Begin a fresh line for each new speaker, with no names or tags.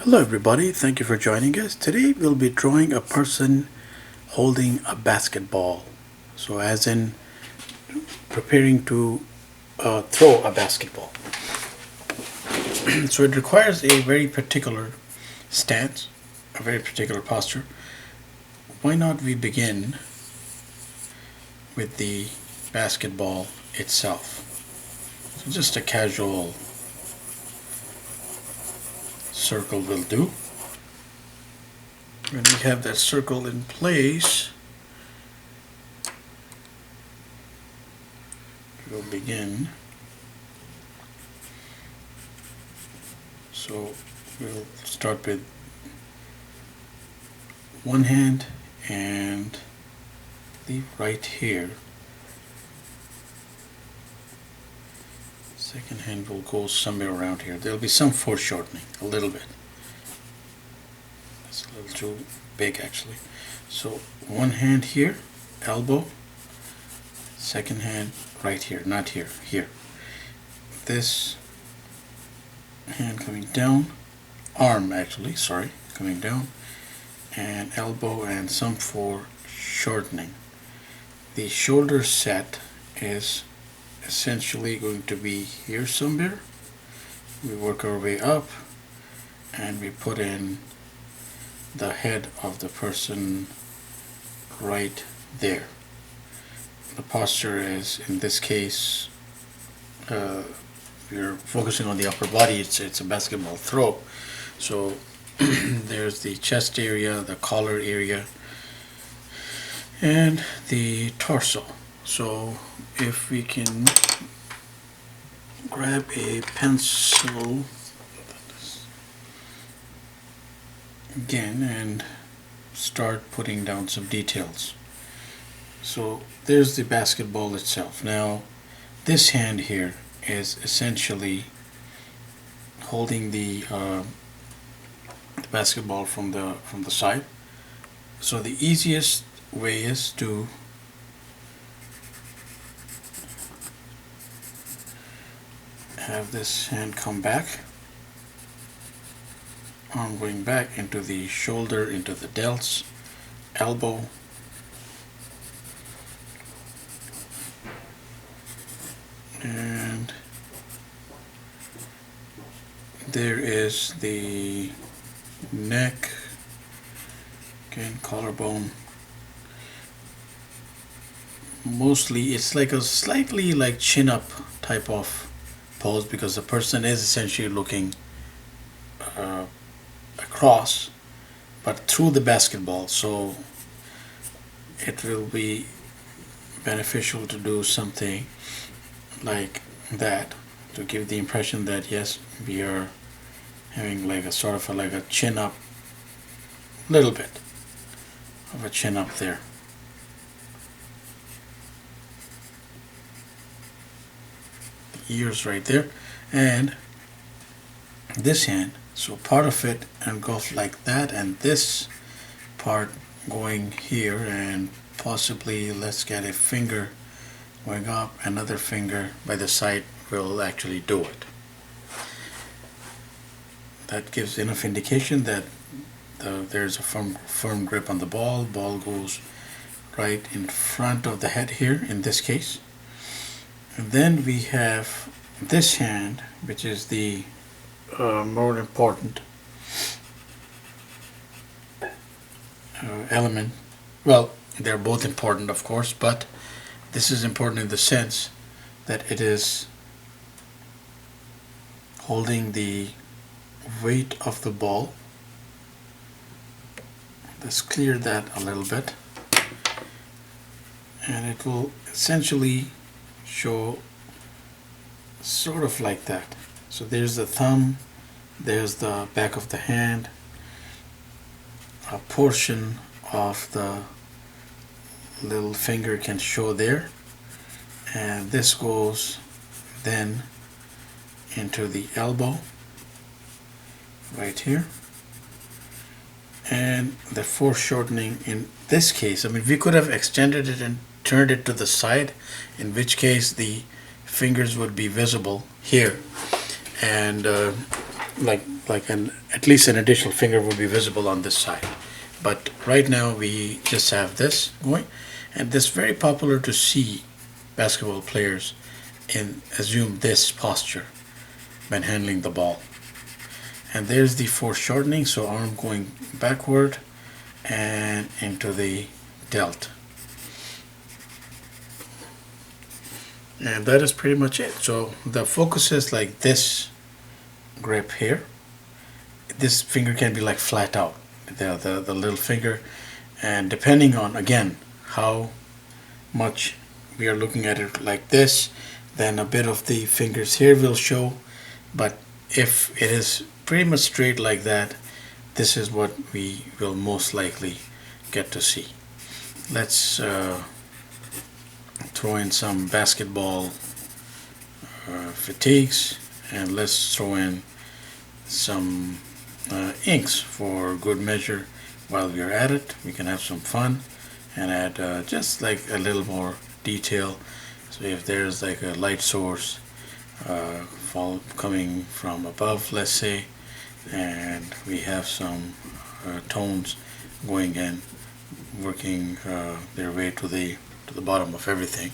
Hello everybody, thank you for joining us. Today we'll be drawing a person holding a basketball. So as in preparing to throw a basketball. So it requires a very particular stance, a very particular posture. Why not we begin with the basketball itself. So just a casual circle will do. When we have that circle in place, we'll begin. So we'll start with one hand and leave right here. Second hand will go somewhere around here. There'll be some foreshortening, a little bit. That's a little too big actually. So one hand here, elbow. Second hand right here, not here, here. This hand coming down, arm actually, sorry, coming down, and elbow and some foreshortening. The shoulder set is essentially going to be here somewhere. We work our way up and we put in the head of the person right there. The posture is, in this case, we're focusing on the upper body. It's a basketball throw. So there's the chest area, the collar area, and the torso. So if we can grab a pencil again and start putting down some details. So there's the basketball itself. Now this hand here is essentially holding the basketball from the side. So the easiest way is to have this hand come back, arm going back into the shoulder, into the delts, elbow, and there is the neck, again collarbone. Mostly it's like a slightly like chin up type of pose because the person is essentially looking across but through the basketball, so it will be beneficial to do something like that to give the impression that yes, we are having like a sort of like a chin up, little bit of a chin up there. The ears right there, and this hand, so part of it and goes like that, and this part going here, and possibly let's get a finger going up, another finger by the side will actually do it. That gives enough indication that there's a firm grip on the ball. Ball goes right in front of the head here in this case. And then we have this hand, which is the more important element. Well, they're both important, of course, but this is important in the sense that it is holding the weight of the ball. Let's clear that a little bit, and it will essentially show sort of like that. So there's the thumb, there's the back of the hand, a portion of the little finger can show there, and this goes then into the elbow right here, and the foreshortening in this case, I mean we could have extended it and turned it to the side, in which case the fingers would be visible here, and at least an additional finger would be visible on this side. But right now we just have this going, and this is very popular to see basketball players in assume this posture when handling the ball. And there's the foreshortening, so arm going backward and into the delt. And that is pretty much it. So the focus is like this grip here. This finger can be like flat out, the little finger, and depending on again how much we are looking at it like this, then a bit of the fingers here will show. But if it is pretty much straight like that, this is what we will most likely get to see. Let's throw in some basketball fatigues, and let's throw in some inks for good measure. While we are at it, we can have some fun and add just like a little more detail. So if there's like a light source coming from above, let's say, and we have some tones going in, working their way to the bottom of everything.